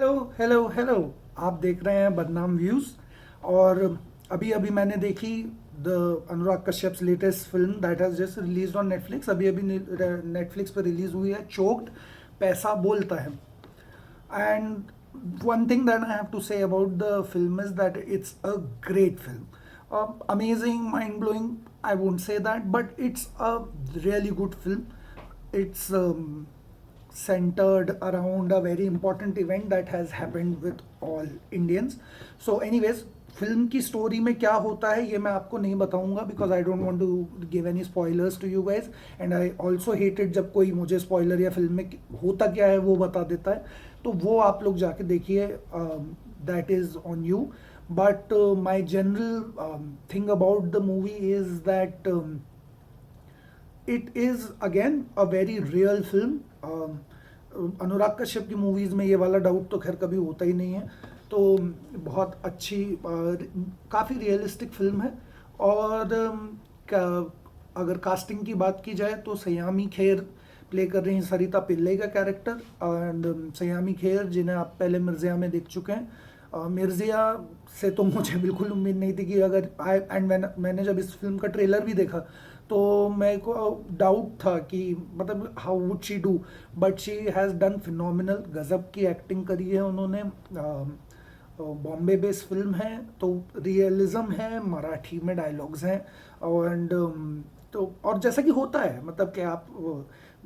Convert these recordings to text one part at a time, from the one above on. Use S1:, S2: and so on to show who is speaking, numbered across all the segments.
S1: Hello hello hello. आप देख रहे हैं बदनाम व्यूज। और अभी अभी मैंने देखी the Anurag Kashyap's latest film that has just released on Netflix. अभी अभी नेटफ्लिक्स पर रिलीज हुई है, चोक्ड। पैसा बोलता है। And one thing that I have to say about the film is that it's a great film. Amazing, mind blowing, I won't say that, but it's a really good film. It's centered around a very important event that has happened with all Indians. So, anyways, film की story में क्या होता है ये मैं आपको नहीं बताऊंगा, because I don't want to give any spoilers to you guys. And I also hated जब कोई मुझे स्पॉयलर या फिल्म में होता क्या है वो बता देता है। तो वो आप लोग जाके देखिए, that is on you. But my general thing about the movie is that it is again a very real film. Anurag Kashyap की मूवीज़ में ये वाला डाउट तो खैर कभी होता ही नहीं है। तो बहुत अच्छी, काफ़ी रियलिस्टिक फिल्म है। और अगर कास्टिंग की बात की जाए तो सयामी खेर प्ले कर रही हैं सरिता पिल्ले का कैरेक्टर। एंड सयामी खेर जिन्हें आप पहले मिर्ज़िया में देख चुके हैं। मिर्ज़िया से तो मुझे बिल्कुल उम्मीद नहीं थी कि अगर मैंने जब इस फिल्म का ट्रेलर भी देखा तो मेरे को डाउट था कि मतलब how would she do. But she has done phenomenal, गज़ब की एक्टिंग करी है उन्होंने। बॉम्बे बेस्ड फिल्म है तो रियलिज्म है, मराठी में डायलॉग्स हैं। एंड तो और जैसा कि होता है मतलब कि आप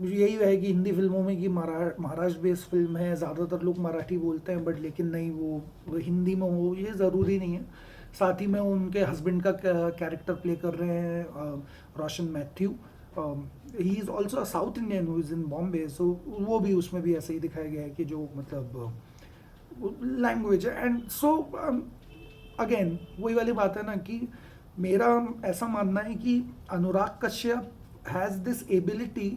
S1: यही है कि हिंदी फिल्मों में कि महाराष्ट्र बेस्ड फिल्म है, ज़्यादातर लोग मराठी बोलते हैं, बट लेकिन नहीं, वो हिंदी में हो ये ज़रूरी नहीं है। साथ ही में उनके हस्बैंड का कैरेक्टर प्ले कर रहे हैं Roshan Mathew. He is also a South Indian who is in Bombay, so वो भी उसमें भी ऐसे ही दिखाया गया है कि जो मतलब लैंग्वेज है। एंड सो अगेन वही वाली बात है ना कि मेरा ऐसा मानना है कि Anurag Kashyap has this ability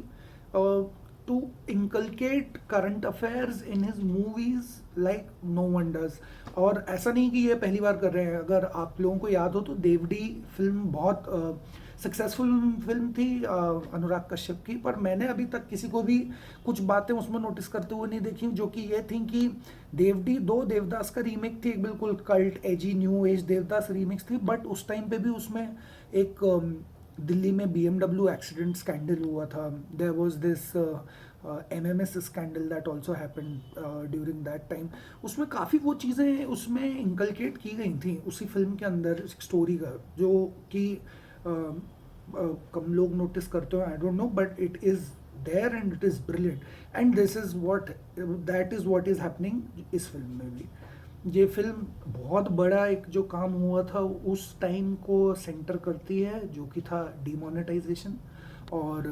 S1: to inculcate current affairs in his movies like no one does. और ऐसा नहीं कि ये पहली बार कर रहे हैं। अगर आप लोगों को याद हो तो देवडी फिल्म बहुत सक्सेसफुल फिल्म थी अनुराग कश्यप की, पर मैंने अभी तक किसी को भी कुछ बातें उसमें नोटिस करते हुए नहीं देखी जो कि ये थी कि देवडी दो देवदास का रीमेक थी, एक बिल्कुल कल्ट एजी न्यू एज देवदास रीमिक्स थी, बट उस टाइम पे भी उसमें एक दिल्ली में BMW एक्सीडेंट स्कैंडल हुआ था। There was this MMS scandal that also happened during that time. उसमें काफ़ी वो चीज़ें उसमें इंकलकेट की गई थी उसी फिल्म के अंदर स्टोरी का, जो कि कम लोग नोटिस करते हो, I don't know, but it is there and it is brilliant. And this is what that is what is happening इस फिल्म में भी। ये फिल्म बहुत बड़ा एक जो काम हुआ था उस टाइम को सेंटर करती है, जो कि था डिमोनेटाइजेशन। और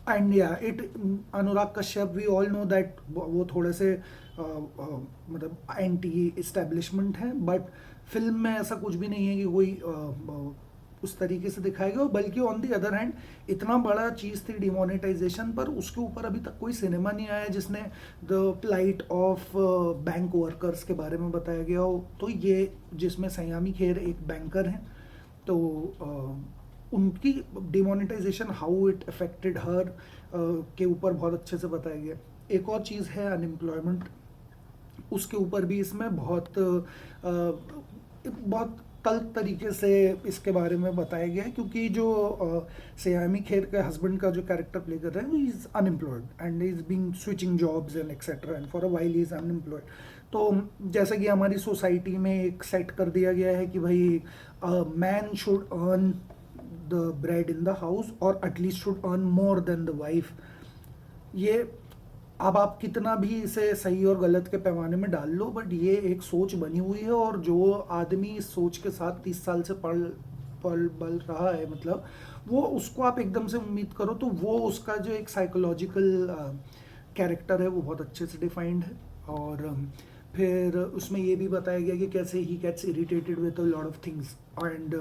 S1: एंड या it Anurag Kashyap we all know that वो थोड़े से मतलब एंटी इस्टेब्लिशमेंट हैं, बट फिल्म में ऐसा कुछ भी नहीं है कि कोई उस तरीके से दिखाया गया। बल्कि ऑन दी अदर हैंड इतना बड़ा चीज़ थी डिमोनेटाइजेशन, पर उसके ऊपर अभी तक कोई सिनेमा नहीं आया जिसने the plight of bank workers के बारे में बताया गया हो। तो ये जिसमें सयामी खेर एक बैंकर हैं, तो उनकी डिमोनेटाइजेशन हाउ इट अफेक्टेड हर के ऊपर बहुत अच्छे से बताया गया। एक और चीज़ है अनएम्प्लॉयमेंट, उसके ऊपर भी इसमें बहुत तल्ख तरीके से इसके बारे में बताया गया है, क्योंकि जो सयामी खेर के हस्बैंड का जो कैरेक्टर प्ले कर रहे हैं वो is unemployed and is being switching jobs and etcetera, and for a while is unemployed. तो जैसा कि हमारी सोसाइटी में एक सेट कर दिया गया है कि भाई man should earn the bread in the house और at least should earn more than the wife. ये अब आप कितना भी इसे सही और गलत के पैमाने में डाल लो, बट ये एक सोच बनी हुई है। और जो आदमी इस सोच के साथ 30 साल से पल पल बल रहा है, मतलब वो उसको आप एकदम से उम्मीद करो तो वो उसका जो एक साइकोलॉजिकल कैरेक्टर है वो बहुत अच्छे से डिफाइंड है। और फिर उसमें ये भी बताया गया कि कैसे he gets irritated with a lot of things and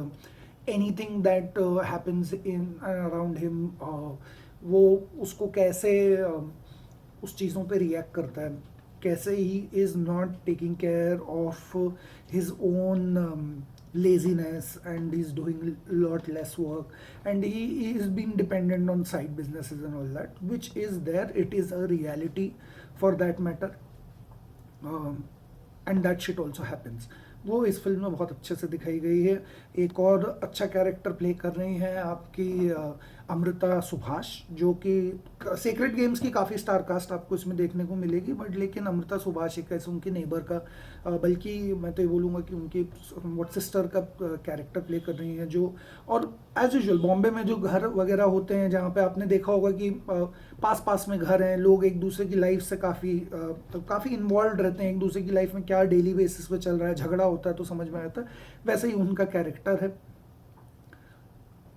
S1: anything that happens in around him, वो उसको कैसे उस चीज़ों पे रिएक्ट करता है, कैसे he is not taking care of his own laziness, and he's doing lot less work, and he is being dependent on side businesses and all that, which is there, it is a reality for that matter. And that shit also happens. वो इस film में बहुत अच्छे से दिखाई गई है। एक और अच्छा कैरेक्टर प्ले कर रही हैं आपकी अमृता सुभाष, जो कि सीक्रेट गेम्स की काफ़ी स्टार कास्ट आपको इसमें देखने को मिलेगी, बट लेकिन अमृता सुभाष एक ऐसे उनकी नेबर का बल्कि मैं तो ये बोलूँगा कि उनकी व्हाट सिस्टर का कैरेक्टर प्ले कर रही हैं, जो और एज यूजल बॉम्बे में जो घर वगैरह होते हैं जहाँ पे आपने देखा होगा कि पास पास में घर हैं, लोग एक दूसरे की लाइफ से काफ़ी इन्वॉल्व रहते हैं, एक दूसरे की लाइफ में क्या डेली बेसिस पे चल रहा है, झगड़ा होता है तो समझ में आता है। वैसे ही उनका कैरेक्टर है,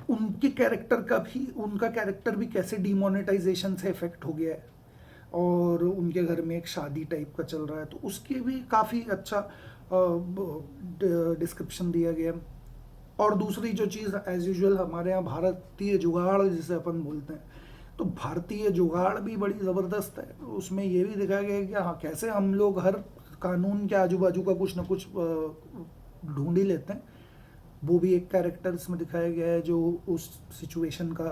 S1: उनका कैरेक्टर भी कैसे डिमोनेटाइजेशन से इफेक्ट हो गया है, और उनके घर में एक शादी टाइप का चल रहा है, तो उसके भी काफ़ी अच्छा डिस्क्रिप्शन दिया गया। और दूसरी जो चीज़ एज यूजुअल हमारे यहाँ भारतीय जुगाड़ जिसे अपन बोलते हैं, तो भारतीय जुगाड़ भी बड़ी ज़बरदस्त है। उसमें ये भी दिखाया गया है कि हाँ कैसे हम लोग हर कानून के आजू बाजू का कुछ ना कुछ ढूंढ ही लेते हैं। वो भी एक कैरेक्टर इसमें दिखाया गया है जो उस सिचुएशन का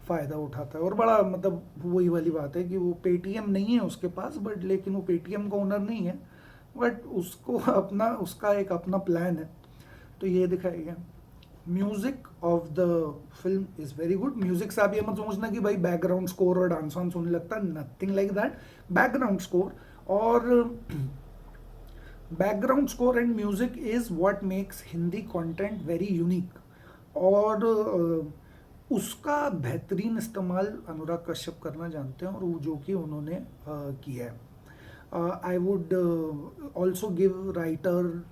S1: फ़ायदा उठाता है, और बड़ा मतलब वही वाली बात है कि वो पेटीएम नहीं है उसके पास, बट लेकिन वो पेटीएम का ओनर नहीं है, बट उसका एक अपना प्लान है। तो ये दिखाया गया। Music of the film is very good. Music से आप ये मत सोचना कि भाई बैकग्राउंड स्कोर और डांस वांस होने लगता है, nothing like that. Background score और background score and music is what makes Hindi content very unique, और उसका बेहतरीन इस्तेमाल अनुराग कश्यप करना जानते हैं, और वो जो कि उन्होंने किया है। I would also give writer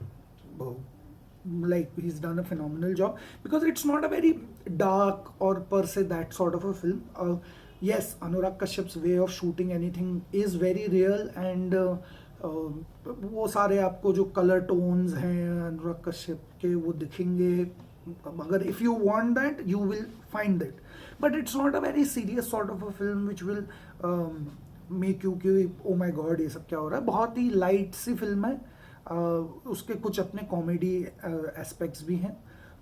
S1: like he's done a phenomenal job, because it's not a very dark or per se that sort of a film. Yes, Anurag Kashyap's way of shooting anything is very real, and वो सारे आपको जो colour tones हैं अनुराग कश्यप के वो दिखेंगे, अगर if you want that you will find that, but it's not a very serious sort of a film which will make you कि ओ माय गॉड ये सब क्या हो रहा है। बहुत ही लाइट सी फिल्म है। उसके कुछ अपने कॉमेडी एस्पेक्ट्स भी हैं,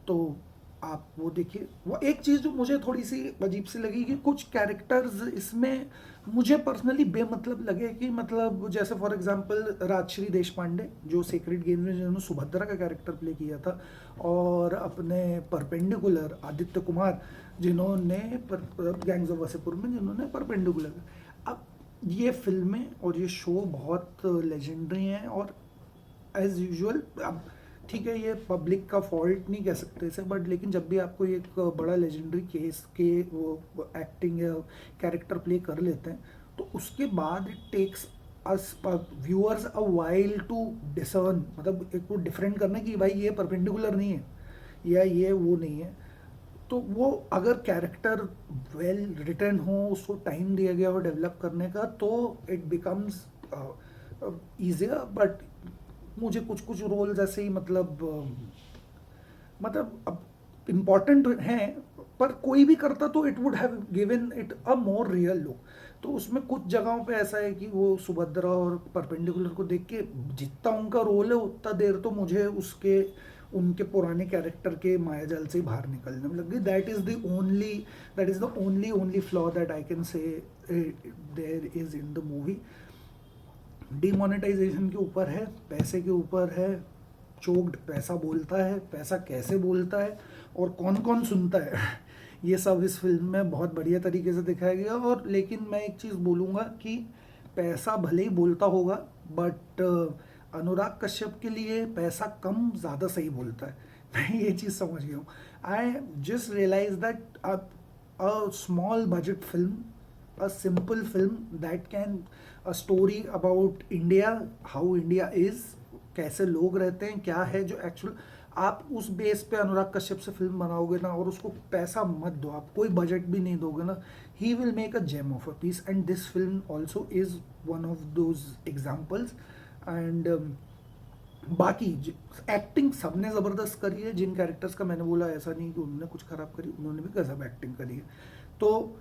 S1: तो आप वो देखिए। वो एक चीज़ जो मुझे थोड़ी सी अजीब सी लगी कि कुछ कैरेक्टर्स इसमें मुझे पर्सनली बेमतलब लगे, कि मतलब जैसे फॉर एग्जांपल राजश्री देशपांडे जो सीक्रेट गेम में जिन्होंने सुभद्रा का कैरेक्टर प्ले किया था, और अपने परपेंडिकुलर आदित्य कुमार जिन्होंने गैंग्स ऑफ वासेपुर में जिन्होंने परपेंडिकुलर। अब ये फिल्में और ये शो बहुत लेजेंडरी हैं, और एज यूजुअल अब ठीक है ये पब्लिक का फॉल्ट नहीं कह सकते इसे, बट लेकिन जब भी आपको एक बड़ा लेजेंडरी केस के वो एक्टिंग या कैरेक्टर प्ले कर लेते हैं, तो उसके बाद it takes us viewers a while to discern, मतलब एक वो डिफरेंट करना कि भाई ये परपेंडिकुलर नहीं है या ये वो नहीं है। तो वो अगर कैरेक्टर वेल रिटन हो, उसको टाइम दिया गया हो डेवलप करने का, तो इट बिकम्स ईजियर। बट मुझे कुछ कुछ रोल्स ऐसे ही मतलब अब इम्पॉर्टेंट हैं, पर कोई भी करता तो it would have given it a more real look. तो उसमें कुछ जगहों पे ऐसा है कि वो सुभद्रा और परपेंडिकुलर को देख के जितना उनका रोल है उतना देर तो मुझे उनके पुराने कैरेक्टर के मायाजाल से बाहर निकलने में लग गई। That is the only flaw that I can say there is in the movie. Demonetisation के ऊपर है, पैसे के ऊपर है, चोक्ड पैसा बोलता है, पैसा कैसे बोलता है और कौन कौन सुनता है ये सब इस फिल्म में बहुत बढ़िया तरीके से दिखाया गया। और लेकिन मैं एक चीज़ बोलूँगा कि पैसा भले ही बोलता होगा, बट अनुराग कश्यप के लिए पैसा कम ज़्यादा सही बोलता है मैं ये चीज़ समझ गया हूँ। I just realise that a small budget film, a simple film that can a story about India, how India is, कैसे लोग रहते हैं, क्या है जो एक्चुअल, आप उस बेस पे अनुराग कश्यप से फिल्म बनाओगे ना, और उसको पैसा मत दो, आप कोई बजट भी नहीं दोगे ना, he will make a gem of a piece, and this film also is one of those examples. And बाकी एक्टिंग सबने ज़बरदस्त करी है, जिन कैरेक्टर्स का मैंने बोला ऐसा नहीं कि उन्होंने कुछ ख़राब करी, उन्होंने भी गजब एक्टिंग करी है। तो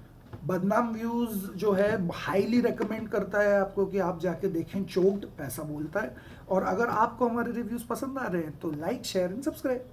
S1: बदनाम व्यूज़ जो है हाईली रेकमेंड करता है आपको कि आप जाके देखें, चोक्ड पैसा बोलता है। और अगर आपको हमारे रिव्यूज़ पसंद आ रहे हैं तो लाइक शेयर एंड सब्सक्राइब।